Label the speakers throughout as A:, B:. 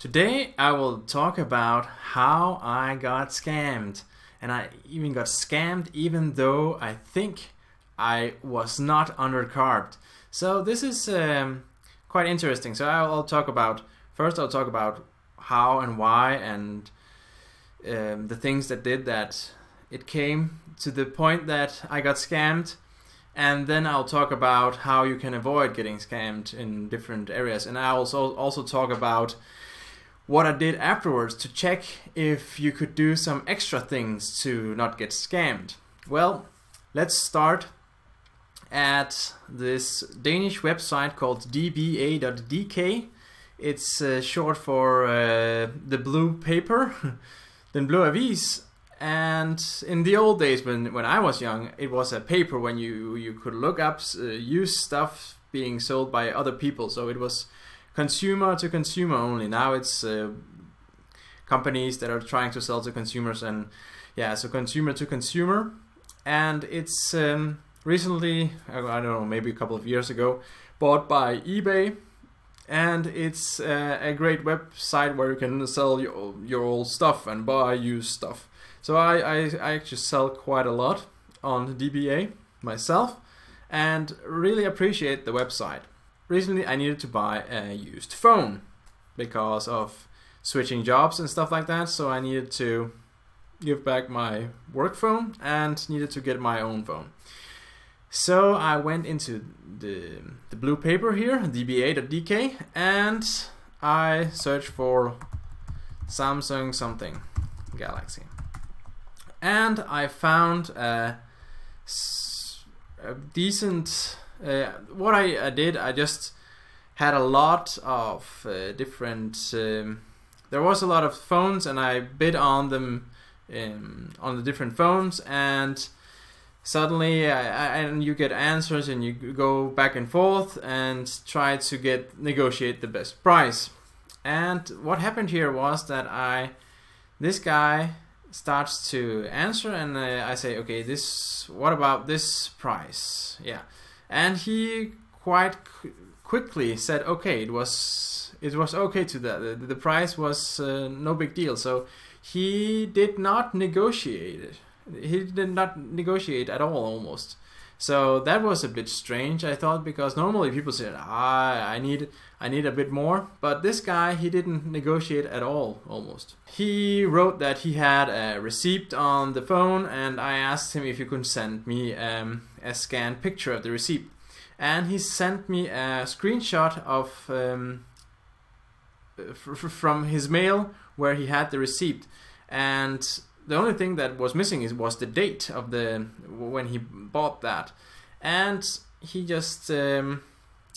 A: Today I will talk about how I got scammed, and I even got scammed even though I think I was not undercarved. So this is quite interesting. So I'll talk about, first I'll talk about how and why and the things that did that it came to the point that I got scammed, and then I'll talk about how you can avoid getting scammed in different areas, and I'll also talk about what I did afterwards to check if you could do some extra things to not get scammed. Well, let's start at this Danish website called dba.dk. It's short for the blue paper, den blå avis. And in the old days when I was young, it was a paper when you could look up used stuff being sold by other people. So it was consumer to consumer only. Now it's companies that are trying to sell to consumers, and yeah, so consumer to consumer. And it's recently, I don't know, maybe a couple of years ago, bought by eBay, and it's a great website where you can sell your old stuff and buy used stuff. So I actually sell quite a lot on DBA myself and really appreciate the website. Recently I needed to buy a used phone because of switching jobs and stuff like that, so I needed to give back my work phone and needed to get my own phone. So I went into the blue paper here, dba.dk, and I searched for Samsung something Galaxy. And I found a decent... what I did, I just had a lot of different... there was a lot of phones, and I bid on them on the different phones, and suddenly and you get answers, and you go back and forth and try to negotiate the best price. And what happened here was that this guy starts to answer, and I say, okay, what about this price? Yeah. And he quite quickly said, okay, it was okay to that. The price was no big deal. So he did not negotiate it. He did not negotiate at all, almost. So that was a bit strange, I thought, because normally people say, I need a bit more, but this guy, he didn't negotiate at all, almost. He wrote that he had a receipt on the phone, and I asked him if he could send me a scanned picture of the receipt, and he sent me a screenshot of from his mail where he had the receipt, and the only thing that was missing was the date of when he bought that. And he just and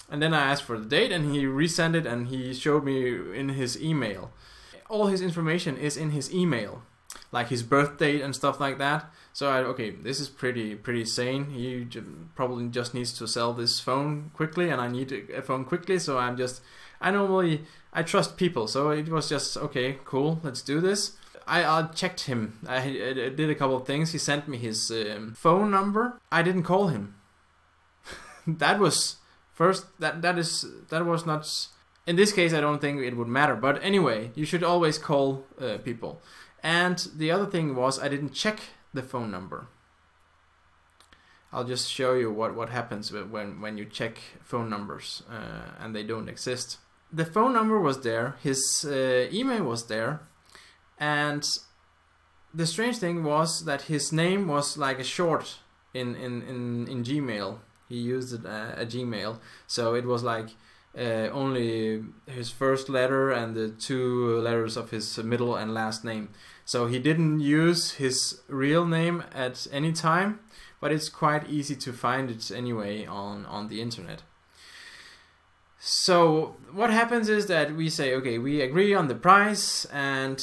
A: then I asked for the date, and he resent it, and he showed me in his email. All his information is in his email, like his birth date and stuff like that. So okay, this is pretty sane. He probably just needs to sell this phone quickly, and I need a phone quickly, so I trust people. So it was just, okay, cool, let's do this. I checked him. I did a couple of things. He sent me his phone number. I didn't call him. That was that was not. In this case, I don't think it would matter. But anyway, you should always call people. And the other thing was, I didn't check the phone number. I'll just show you what happens when you check phone numbers and they don't exist. The phone number was there. His email was there. And the strange thing was that his name was like a short in Gmail. He used a Gmail, so it was like only his first letter and the 2 letters of his middle and last name. So he didn't use his real name at any time, but it's quite easy to find it anyway on the internet. So what happens is that we say, okay, we agree on the price, and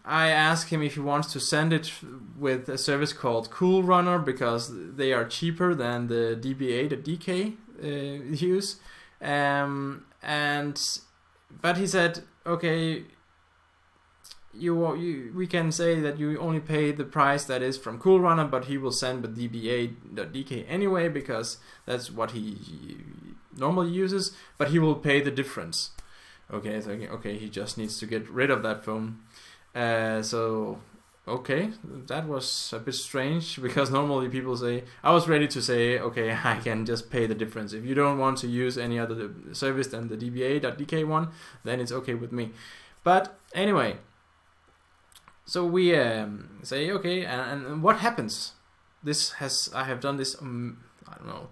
A: I ask him if he wants to send it with a service called Cool Runner, because they are cheaper than the dba.dk use. But he said, okay, we can say that you only pay the price that is from Cool Runner, but he will send with dba.dk anyway, because that's what he normally uses, but he will pay the difference. Okay, so okay, he just needs to get rid of that phone. So okay, that was a bit strange, because normally people say, I was ready to say, okay, I can just pay the difference. If you don't want to use any other service than the dba.dk one, then it's okay with me. But anyway, so we say, okay, and what happens? I have done this, I don't know,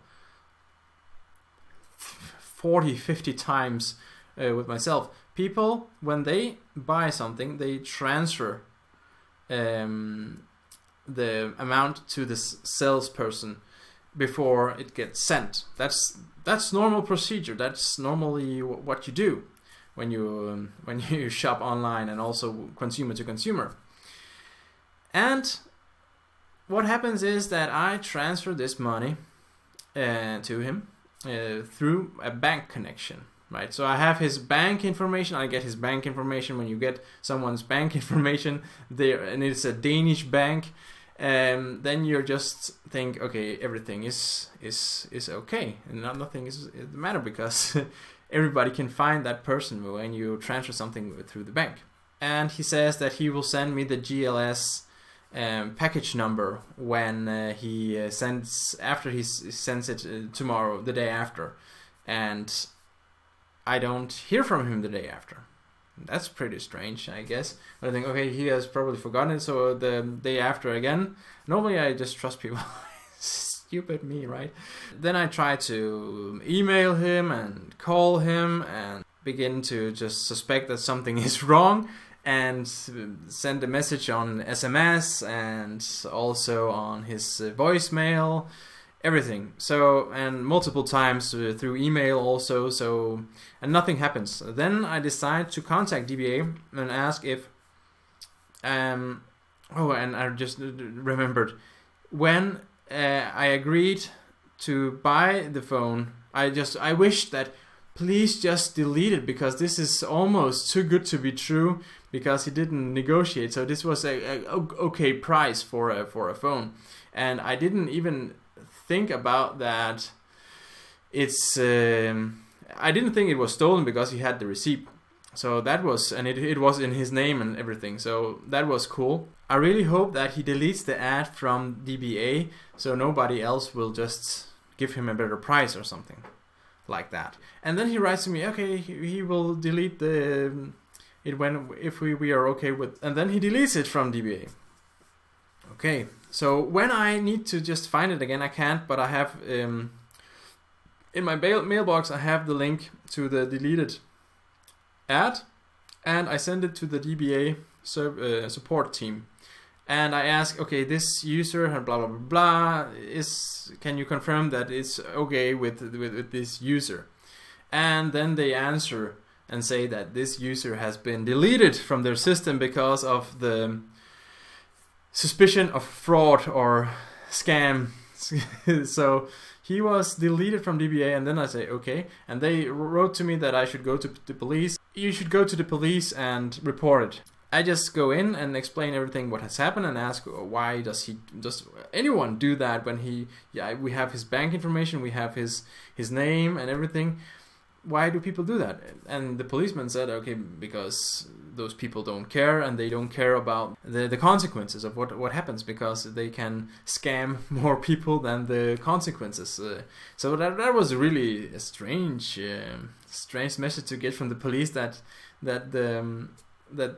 A: 40, 50 times with myself. People, when they buy something, they transfer the amount to the salesperson before it gets sent. That's normal procedure. That's normally what you do when you shop online, and also consumer to consumer. And what happens is that I transfer this money to him through a bank connection. Right, so I have his bank information. I get his bank information. When you get someone's bank information there, and it's a Danish bank, then you just think, okay, everything is okay, and nothing is the matter, because everybody can find that person when you transfer something through the bank. And he says that he will send me the GLS package number when he sends it tomorrow, the day after, and I don't hear from him the day after. That's pretty strange, I guess. But I think, okay, he has probably forgotten it, so the day after again. Normally I just trust people. Stupid me, right? Then I try to email him and call him and begin to just suspect that something is wrong, and send a message on SMS and also on his voicemail. Everything. So, and multiple times through email also, so, and nothing happens. Then I decide to contact DBA and ask if oh, and I just remembered, when I agreed to buy the phone, I wish that please just delete it, because this is almost too good to be true, because he didn't negotiate. So this was a okay price for a phone, and I didn't even think about that. It's I didn't think it was stolen, because he had the receipt. So that was, and it was in his name and everything, so that was cool. I really hope that he deletes the ad from DBA, so nobody else will just give him a better price or something like that. And then he writes to me, okay, he will delete it if we are okay with, and then he deletes it from DBA. Okay, so when I need to just find it again, I can't, but I have in my mailbox, I have the link to the deleted ad, and I send it to the DBA support team, and I ask, okay, this user blah blah blah blah, can you confirm that it's okay with this user? And then they answer and say that this user has been deleted from their system because of the suspicion of fraud or scam. So he was deleted from DBA, and then I say okay, and they wrote to me that I should go to the police. You should go to the police and report it. I just go in and explain everything what has happened, and ask why does anyone do that when we have his bank information, we have his name and everything. Why do people do that? And the policeman said, okay, because those people don't care, and they don't care about the consequences of what happens, because they can scam more people than the consequences. So that was really a strange message to get from the police, that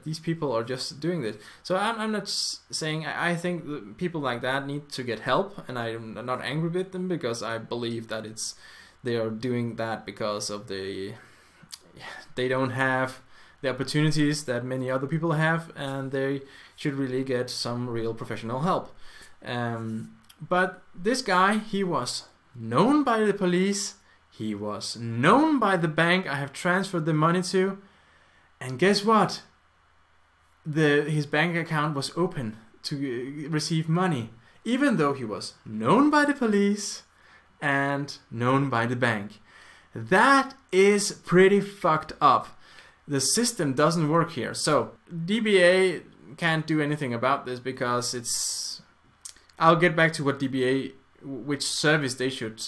A: these people are just doing this. So I'm not saying, I think people like that need to get help, and I'm not angry with them, because I believe that they are doing that because of they don't have the opportunities that many other people have, and they should really get some real professional help. But this guy, he was known by the police, he was known by the bank I have transferred the money to, and guess what? His bank account was open to receive money, even though he was known by the police and known by the bank. That is pretty fucked up. The system doesn't work here. So DBA can't do anything about this, because I'll get back to what DBA, which service they should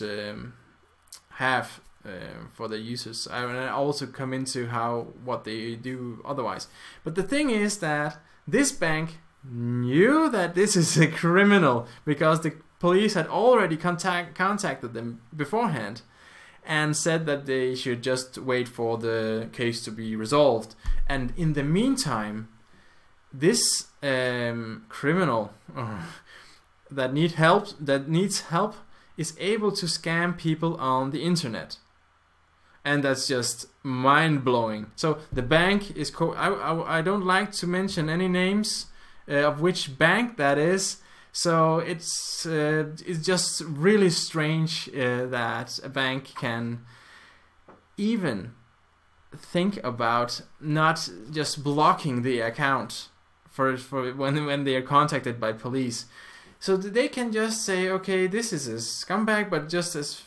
A: have for the users. I also come into what they do otherwise. But the thing is that this bank knew that this is a criminal because the police had already contacted them beforehand and said that they should just wait for the case to be resolved. And in the meantime, this criminal that needs help is able to scam people on the internet. And that's just mind-blowing. So the bank is I don't like to mention any names of which bank that is. So it's just really strange that a bank can even think about not just blocking the account for when they are contacted by police. So they can just say, okay, this is a scumbag, but just as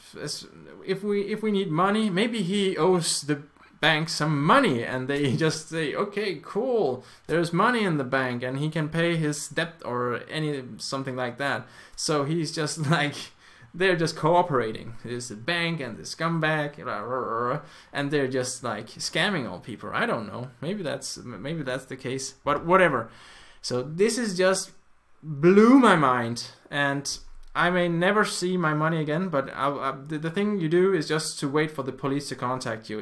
A: if we need money, maybe he owes the bank some money, and they just say, okay, cool, there's money in the bank, and he can pay his debt or something like that. So he's just like, they're just cooperating. There's the bank and the scumbag, and they're just like scamming all people. I don't know. Maybe that's the case, but whatever. So this is just blew my mind, and I may never see my money again, but the thing you do is just to wait for the police to contact you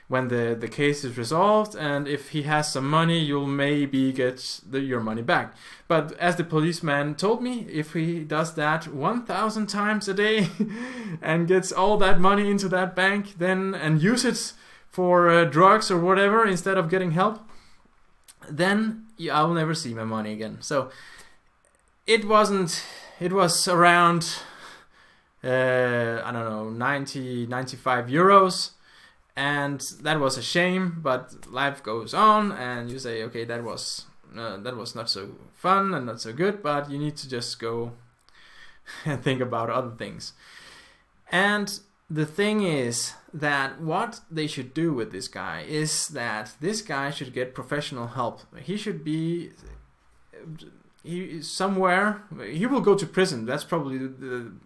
A: when the case is resolved, and if he has some money, you'll maybe get your money back. But as the policeman told me, if he does that 1,000 times a day and gets all that money into that bank then and use it for drugs or whatever instead of getting help, then I'll never see my money again. So it was around I don't know, 95 euros, and that was a shame, but life goes on, and you say, okay, that was not so fun and not so good, but you need to just go and think about other things. And the thing is that what they should do with this guy is that this guy should get professional help. He should be somewhere. He will go to prison. That's probably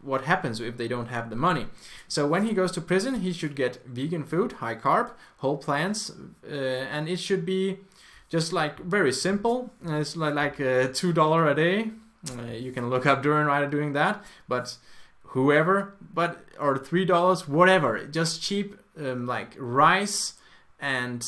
A: what happens if they don't have the money. So when he goes to prison, he should get vegan food, high carb, whole plants, and it should be just like very simple. It's like $2 a day. You can look up during doing that, but whoever, or $3, whatever, just cheap, like rice and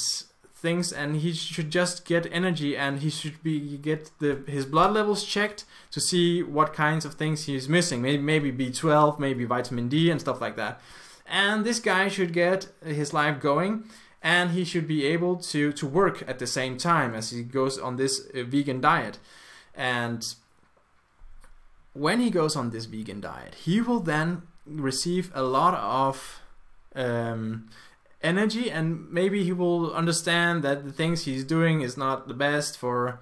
A: things, and he should just get energy, and he should get his blood levels checked to see what kinds of things he's missing. Maybe B12, maybe vitamin D and stuff like that. And this guy should get his life going, and he should be able to work at the same time as he goes on this vegan diet. And when he goes on this vegan diet, he will then receive a lot of energy, and maybe he will understand that the things he's doing is not the best for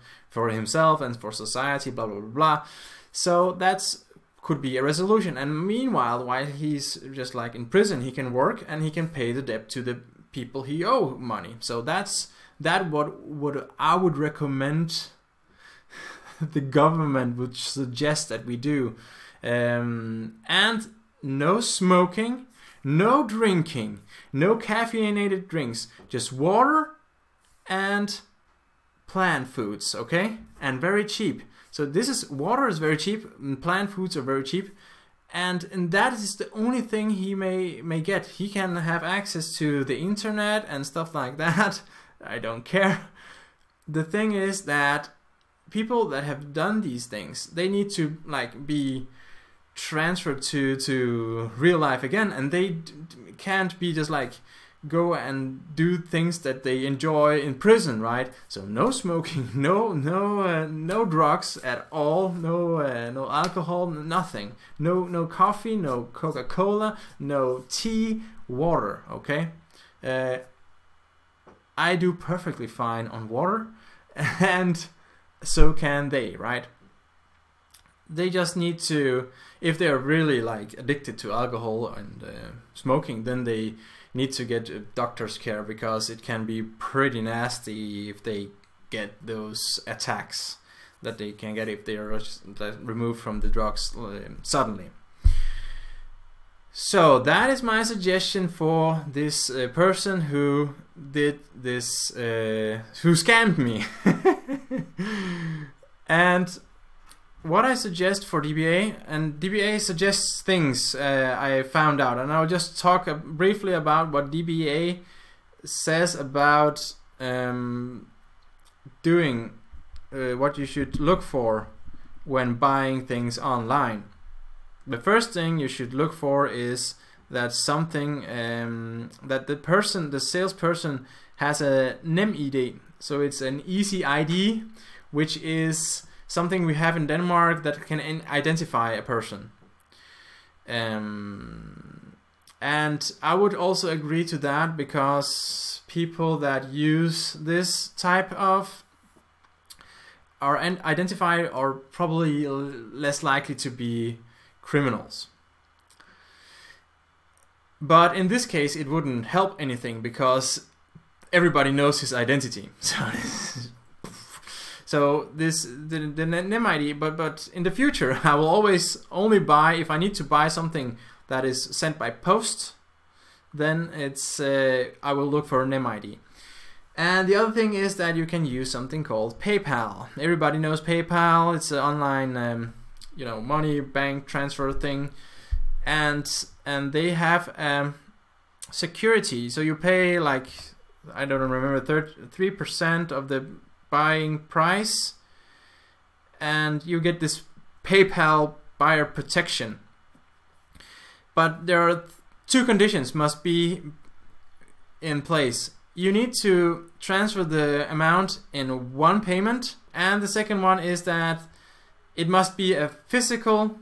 A: himself and for society, blah blah blah blah. So that's could be a resolution. And meanwhile, while he's just like in prison, he can work and he can pay the debt to the people he owe money. So that's what I would recommend the government would suggest that we do. And no smoking, no drinking, no caffeinated drinks, just water and plant foods, okay? And very cheap. So water is very cheap, and plant foods are very cheap, and that is the only thing he may get. He can have access to the internet and stuff like that. I don't care. The thing is that people that have done these things, they need to like be transferred to real life again, and they can't be just like go and do things that they enjoy in prison, right? So no smoking, no drugs at all, no alcohol, nothing, no coffee, no Coca-Cola, no tea, water. Okay, I do perfectly fine on water, and so can they, right? They just need to, if they're really like addicted to alcohol and smoking, then they need to get doctor's care, because it can be pretty nasty if they get those attacks that they can get if they are removed from the drugs suddenly. So that is my suggestion for this person who did this, who scammed me. And what I suggest for DBA, and DBA suggests things I found out, and I'll just talk briefly about what DBA says about doing what you should look for when buying things online. The first thing you should look for is that something that the salesperson has a NemID, so it's an easy ID, which is something we have in Denmark that can identify a person. And I would also agree to that, because people that use this type of are identified are probably less likely to be criminals. But in this case it wouldn't help anything, because everybody knows his identity. So the NemID, but in the future I will always only buy, if I need to buy something that is sent by post, then it's I will look for a NemID. And the other thing is that you can use something called PayPal. Everybody knows PayPal. It's an online money bank transfer thing, and they have security. So you pay, like, I don't remember, 3% of the buying price, and you get this PayPal buyer protection. But there are two conditions must be in place. You need to transfer the amount in one payment, and the second one is that it must be a physical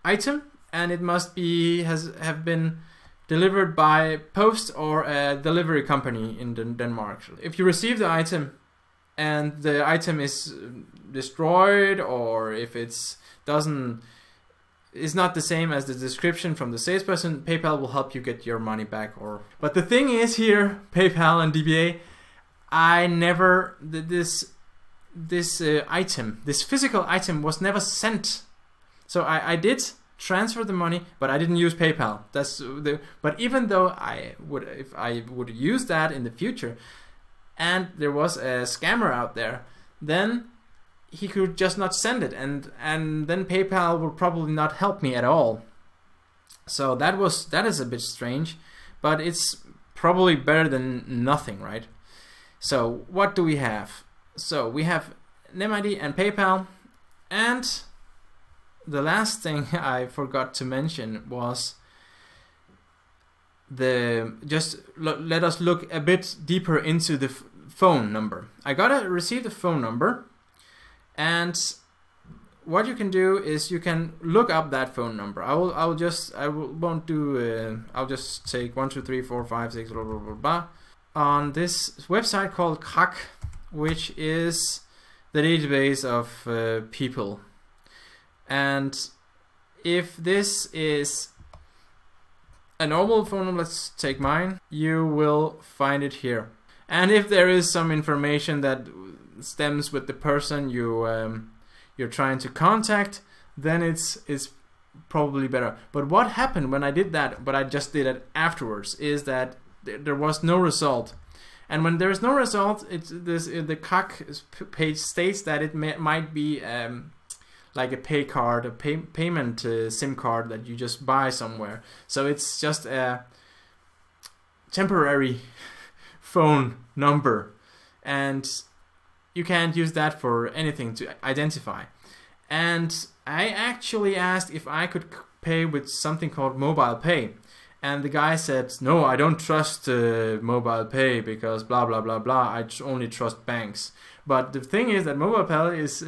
A: item, and it must be have been delivered by post or a delivery company in Denmark. If you receive the item and the item is destroyed, or if it's not the same as the description from the salesperson, PayPal will help you get your money back. But the thing is here, PayPal and DBA, I never this physical item was never sent. So I did transfer the money, but I didn't use PayPal. But even though if I would use that in the future, and there was a scammer out there, then he could just not send it, and then PayPal will probably not help me at all. So that is a bit strange, but it's probably better than nothing, right? So what do we have? So we have NemID and PayPal, and the last thing I forgot to mention was let us look a bit deeper into the phone number. I received a phone number, and what you can do is you can look up that phone number. I'll just take 1 2 3 4 5 6 blah blah blah blah on this website called Krak, which is the database of people. And if this is a normal phone number, let's take mine, you will find it here. And if there is some information that stems with the person you're trying to contact, then it's probably better. But what happened when I did that, but I just did it afterwards, is that there was no result. And when there is no result, the Krak page states that it might be like a pay card, a payment SIM card that you just buy somewhere. So it's just a temporary phone number, and you can't use that for anything to identify. And I actually asked if I could pay with something called mobile pay, and the guy said, no, I don't trust mobile pay because blah blah blah blah, I only trust banks. But the thing is that mobile pay is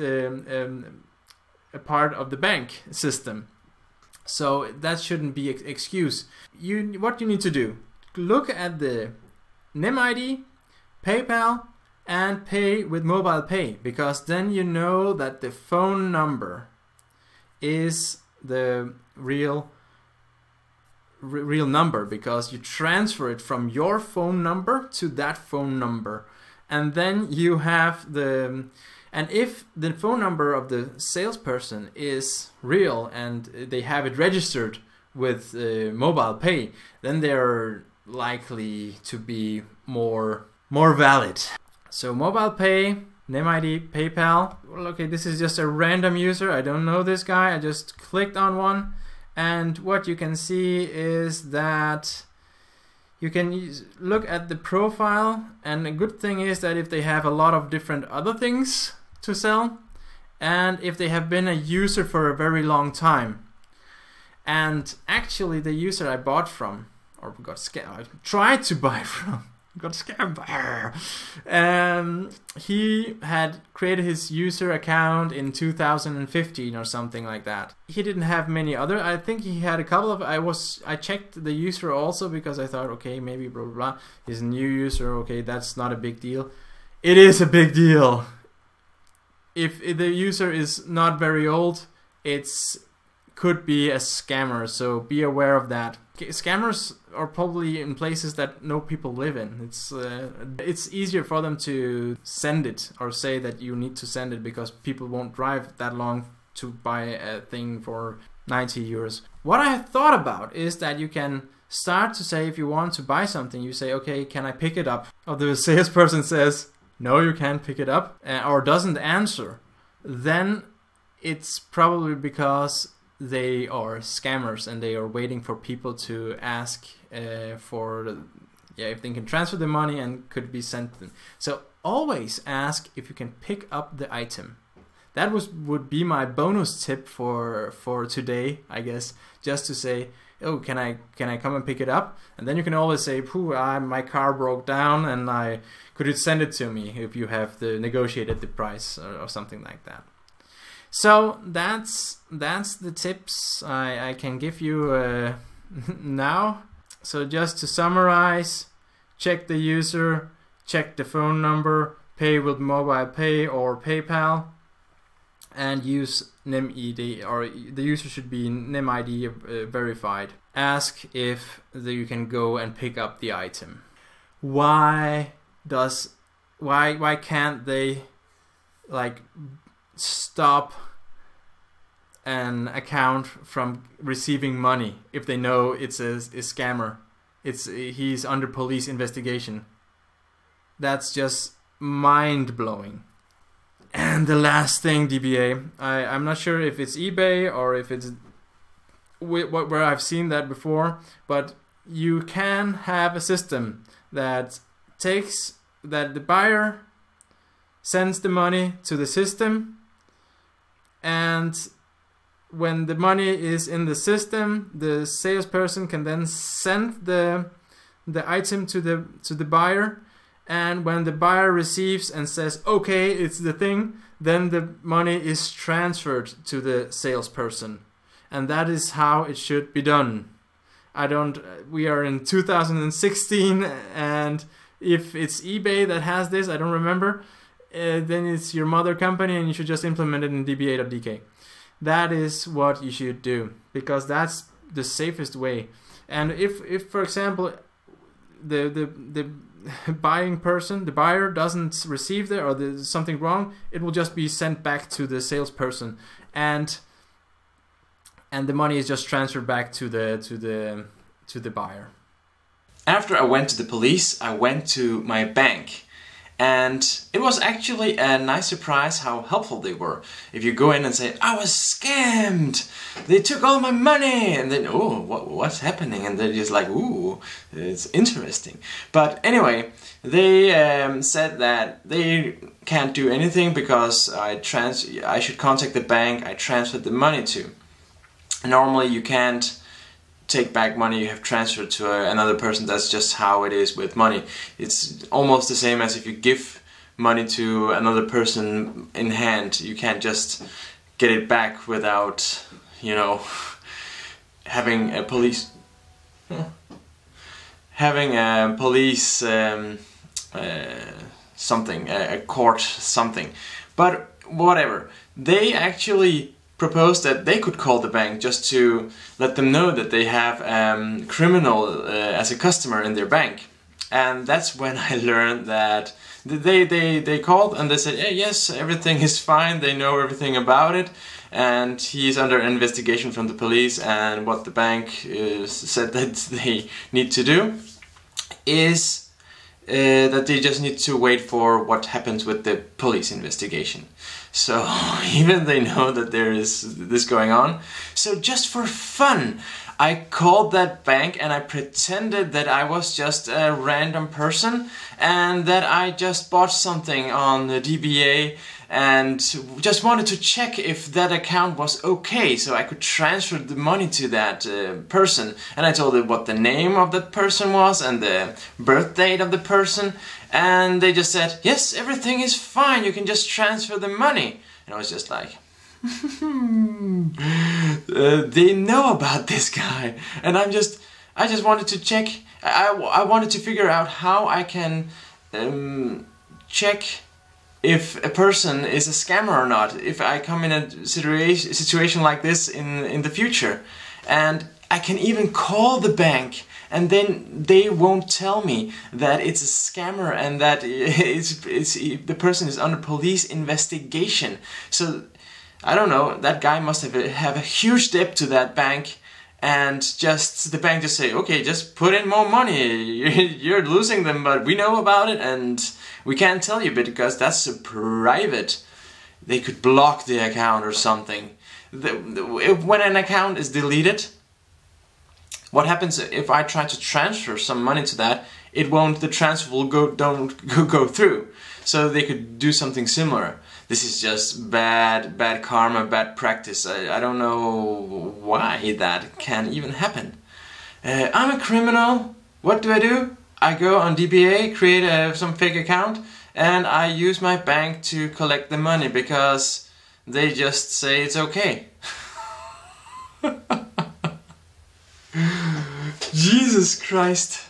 A: a part of the bank system, so that shouldn't be an excuse. What you need to do, look at the NemID, PayPal, and pay with mobile pay, because then you know that the phone number is the real number, because you transfer it from your phone number to that phone number, and then you have and if the phone number of the salesperson is real and they have it registered with mobile pay, then they're likely to be more valid. So mobile pay, NemID, PayPal. Well, okay, this is just a random user. I don't know this guy. I just clicked on one, and what you can see is that you can look at the profile, and a good thing is that if they have a lot of different other things to sell, and if they have been a user for a very long time. And actually the user I bought from, or got scammed, I tried to buy from, got scammed. He had created his user account in 2015 or something like that. He didn't have many other. I think he had a couple of. I checked the user also because I thought, okay, maybe blah blah blah. He's a new user. Okay, that's not a big deal. It is a big deal. If the user is not very old, could be a scammer, so be aware of that. Scammers are probably in places that no people live in. It's easier for them to send it or say that you need to send it because people won't drive that long to buy a thing for 90 euros. What I thought about is that you can start to say, if you want to buy something, you say, okay, can I pick it up? Or the salesperson says, no, you can't pick it up, or doesn't answer. Then it's probably because they are scammers and they are waiting for people to ask if they can transfer the money and could be sent them. So always ask if you can pick up the item. That would be my bonus tip for today, I guess, just to say, oh, can I come and pick it up? And then you can always say, my car broke down, and could you send it to me if you have negotiated the price or something like that. So that's the tips I can give you now. So just to summarize, check the user, check the phone number, pay with mobile pay or PayPal, and use NemID, or the user should be NemID verified. Ask if you can go and pick up the item. Why can't they stop an account from receiving money if they know it's a scammer? He's under police investigation. That's just mind-blowing. And the last thing, DBA, I'm not sure if it's eBay or if it's where I've seen that before, but you can have a system that the buyer sends the money to the system, and when the money is in the system, the salesperson can then send the item to the buyer, and when the buyer receives and says, okay, it's the thing, then the money is transferred to the salesperson. And that is how it should be done. We are in 2016, and if it's eBay that has this, I don't remember, then it's your mother company and you should just implement it in dba.dk. That is what you should do, because that's the safest way. And if for example, the buying person, the buyer, doesn't receive it, or there's something wrong, it will just be sent back to the salesperson, and the money is just transferred back to the buyer.
B: After I went to the police, I went to my bank. And it was actually a nice surprise how helpful they were. If you go in and say, I was scammed, they took all my money, and then, oh, what's happening? And they're just like, ooh, it's interesting. But anyway, they said that they can't do anything because I should contact the bank I transferred the money to. Normally you can't take back money you have transferred to another person. That's just how it is with money. It's almost the same as if you give money to another person in hand. You can't just get it back without, you know, having a police something, a court something. But whatever, they actually proposed that they could call the bank just to let them know that they have criminal as a customer in their bank. And that's when I learned that they called and they said, yes, everything is fine, they know everything about it, and he's under investigation from the police, and what the bank said that they need to do is that they just need to wait for what happens with the police investigation. So even they know that there is this going on. So just for fun, I called that bank and I pretended that I was just a random person and that I just bought something on the DBA and just wanted to check if that account was okay so I could transfer the money to that person. And I told them what the name of that person was and the birth date of the person, and they just said, yes, everything is fine, you can just transfer the money. And I was just like, they know about this guy, and I just wanted to check. I wanted to figure out how I can check if a person is a scammer or not, if I come in a situation like this in the future. And I can even call the bank, and then they won't tell me that it's a scammer and that the person is under police investigation. So I don't know, that guy must have a huge debt to that bank, and the bank just say, okay, just put in more money, you're losing them, but we know about it and we can't tell you because that's private. They could block the account or something. When an account is deleted, what happens if I try to transfer some money to that? The transfer will go through. So they could do something similar. This is just bad karma, bad practice. I don't know why that can even happen. I'm a criminal. What do? I go on DBA, create some fake account, and I use my bank to collect the money because they just say it's okay. Jesus Christ.